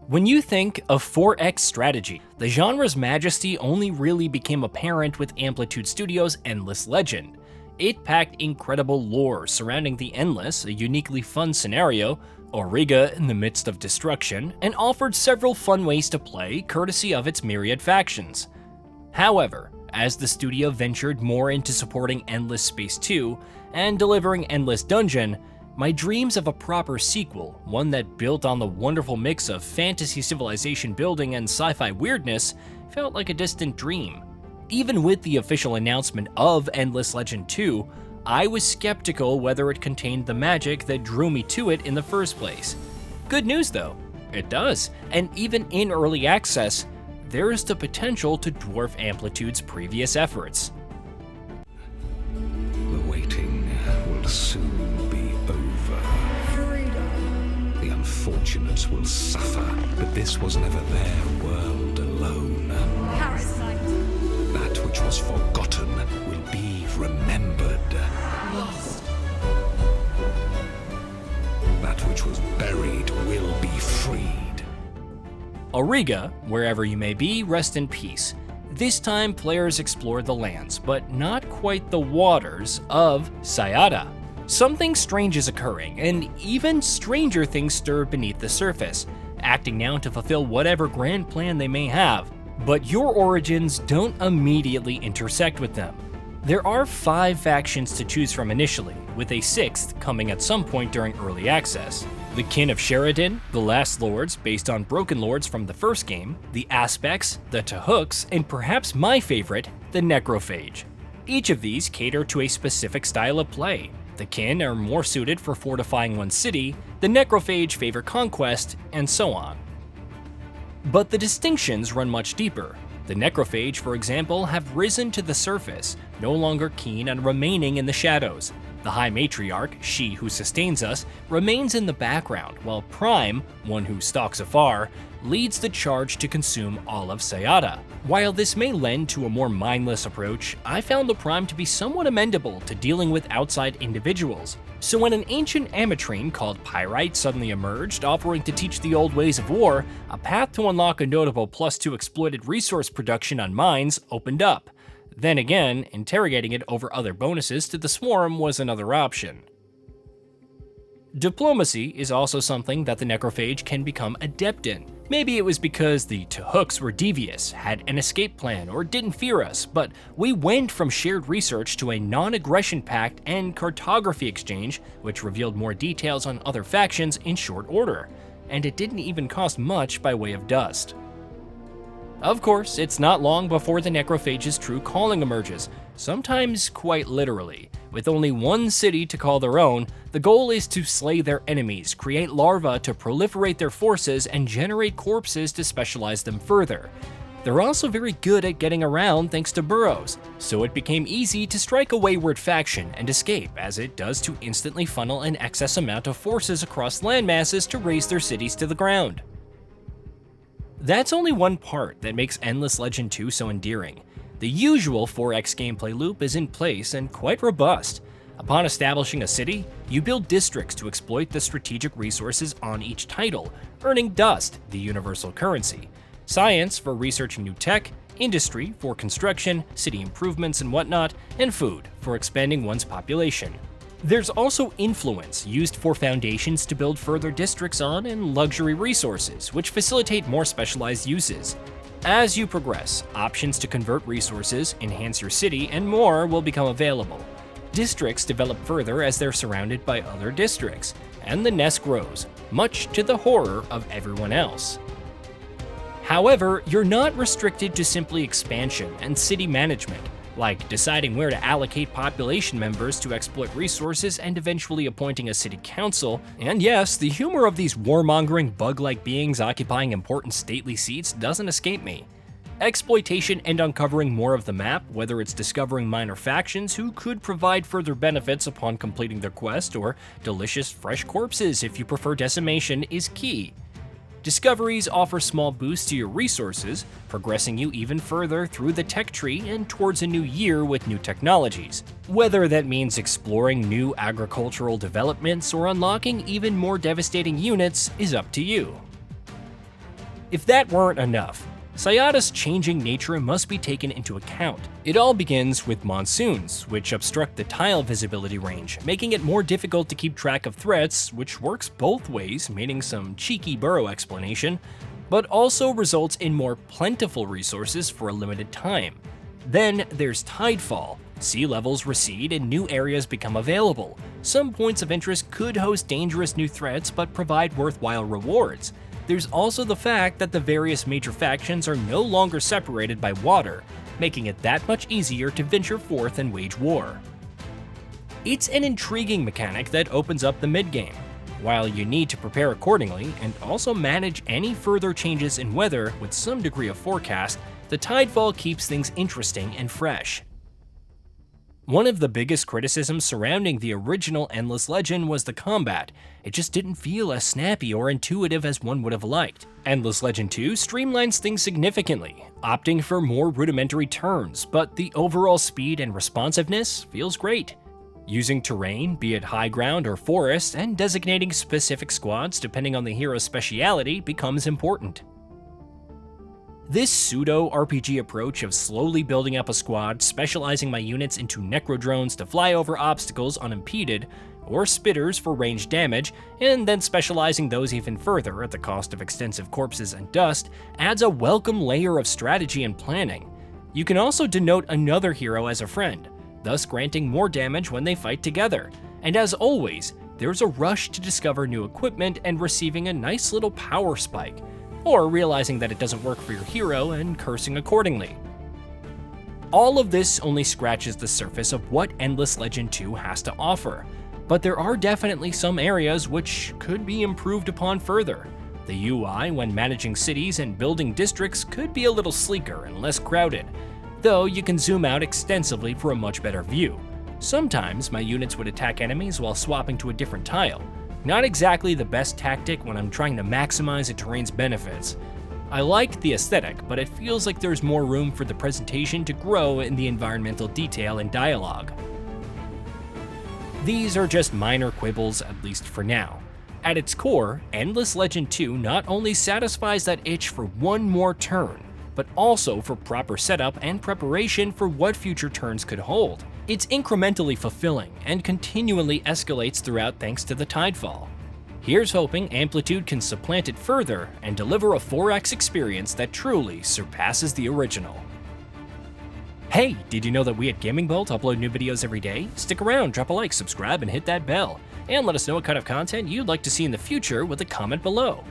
When you think of 4X strategy, the genre's majesty only really became apparent with Amplitude Studios' Endless Legend. It packed incredible lore surrounding the Endless, a uniquely fun scenario, Auriga in the midst of destruction, and offered several fun ways to play courtesy of its myriad factions. However, as the studio ventured more into supporting Endless Space 2 and delivering Endless Dungeon, my dreams of a proper sequel, one that built on the wonderful mix of fantasy civilization building and sci-fi weirdness, felt like a distant dream. Even with the official announcement of Endless Legend 2, I was skeptical whether it contained the magic that drew me to it in the first place. Good news though, it does, and even in early access, there is the potential to dwarf Amplitude's previous efforts. The waiting will soon be over. Freedom. The unfortunates will suffer, but this was never their world alone. Parasite. That which was forgotten will be remembered. Lost. That which was buried will be freed. Auriga, wherever you may be, rest in peace. This time players explore the lands, but not quite the waters, of Sciata. Something strange is occurring, and even stranger things stir beneath the surface, acting now to fulfill whatever grand plan they may have. But your origins don't immediately intersect with them. There are 5 factions to choose from initially, with a 6th coming at some point during early access. The Kin of Sheridan, the Last Lords based on Broken Lords from the first game, the Aspects, the Tahooks, and perhaps my favorite, the Necrofage. Each of these cater to a specific style of play. The Kin are more suited for fortifying one's city, the Necrophage favor conquest, and so on. But the distinctions run much deeper. The Necrophage, for example, have risen to the surface, no longer keen on remaining in the shadows. The High Matriarch, she who sustains us, remains in the background, while Prime, one who stalks afar, leads the charge to consume all of Sciata. While this may lend to a more mindless approach, I found the Prime to be somewhat amenable to dealing with outside individuals. So when an ancient Amatrine called Pyrite suddenly emerged, offering to teach the old ways of war, a path to unlock a notable +2 exploited resource production on mines opened up. Then again, interrogating it over other bonuses to the Swarm was another option. Diplomacy is also something that the Necrophage can become adept in. Maybe it was because the Tahooks were devious, had an escape plan, or didn't fear us, but we went from shared research to a non-aggression pact and cartography exchange, which revealed more details on other factions in short order, and it didn't even cost much by way of dust. Of course, it's not long before the Necrophage's true calling emerges, sometimes quite literally. With only one city to call their own, the goal is to slay their enemies, create larvae to proliferate their forces, and generate corpses to specialize them further. They're also very good at getting around thanks to burrows, so it became easy to strike a wayward faction and escape, as it does to instantly funnel an excess amount of forces across landmasses to raise their cities to the ground. That's only one part that makes Endless Legend 2 so endearing. The usual 4X gameplay loop is in place and quite robust. Upon establishing a city, you build districts to exploit the strategic resources on each title, earning dust, the universal currency, science for researching new tech, industry for construction, city improvements and whatnot, and food for expanding one's population. There's also influence, used for foundations to build further districts on, and luxury resources, which facilitate more specialized uses. As you progress, options to convert resources, enhance your city, and more will become available. Districts develop further as they're surrounded by other districts, and the nest grows, much to the horror of everyone else. However, you're not restricted to simply expansion and city management, like deciding where to allocate population members to exploit resources and eventually appointing a city council. And yes, the humor of these warmongering bug-like beings occupying important stately seats doesn't escape me. Exploitation and uncovering more of the map, whether it's discovering minor factions who could provide further benefits upon completing their quest, or delicious fresh corpses if you prefer decimation, is key. Discoveries offer small boosts to your resources, progressing you even further through the tech tree and towards a new year with new technologies. Whether that means exploring new agricultural developments or unlocking even more devastating units is up to you. If that weren't enough, Sciata's changing nature must be taken into account. It all begins with monsoons, which obstruct the tile visibility range, making it more difficult to keep track of threats, which works both ways, meaning some cheeky burrow explanation, but also results in more plentiful resources for a limited time. Then there's Tidefall. Sea levels recede and new areas become available. Some points of interest could host dangerous new threats but provide worthwhile rewards. There's also the fact that the various major factions are no longer separated by water, making it that much easier to venture forth and wage war. It's an intriguing mechanic that opens up the mid-game. While you need to prepare accordingly and also manage any further changes in weather with some degree of forecast, the Tidefall keeps things interesting and fresh. One of the biggest criticisms surrounding the original Endless Legend was the combat. It just didn't feel as snappy or intuitive as one would have liked. Endless Legend 2 streamlines things significantly, opting for more rudimentary turns, but the overall speed and responsiveness feels great. Using terrain, be it high ground or forest, and designating specific squads depending on the hero's speciality becomes important. This pseudo-RPG approach of slowly building up a squad, specializing my units into necrodrones to fly over obstacles unimpeded, or spitters for ranged damage, and then specializing those even further at the cost of extensive corpses and dust, adds a welcome layer of strategy and planning. You can also denote another hero as a friend, thus granting more damage when they fight together. And as always, there's a rush to discover new equipment and receiving a nice little power spike, or realizing that it doesn't work for your hero and cursing accordingly. All of this only scratches the surface of what Endless Legend 2 has to offer, but there are definitely some areas which could be improved upon further. The UI when managing cities and building districts could be a little sleeker and less crowded, though you can zoom out extensively for a much better view. Sometimes my units would attack enemies while swapping to a different tile. Not exactly the best tactic when I'm trying to maximize a terrain's benefits. I like the aesthetic, but it feels like there's more room for the presentation to grow in the environmental detail and dialogue. These are just minor quibbles, at least for now. At its core, Endless Legend 2 not only satisfies that itch for one more turn, but also for proper setup and preparation for what future turns could hold. It's incrementally fulfilling and continually escalates throughout thanks to the Tidefall. Here's hoping Amplitude can supplant it further and deliver a 4x experience that truly surpasses the original. Hey, did you know that we at Gaming Bolt upload new videos every day? Stick around, drop a like, subscribe, and hit that bell. And let us know what kind of content you'd like to see in the future with a comment below.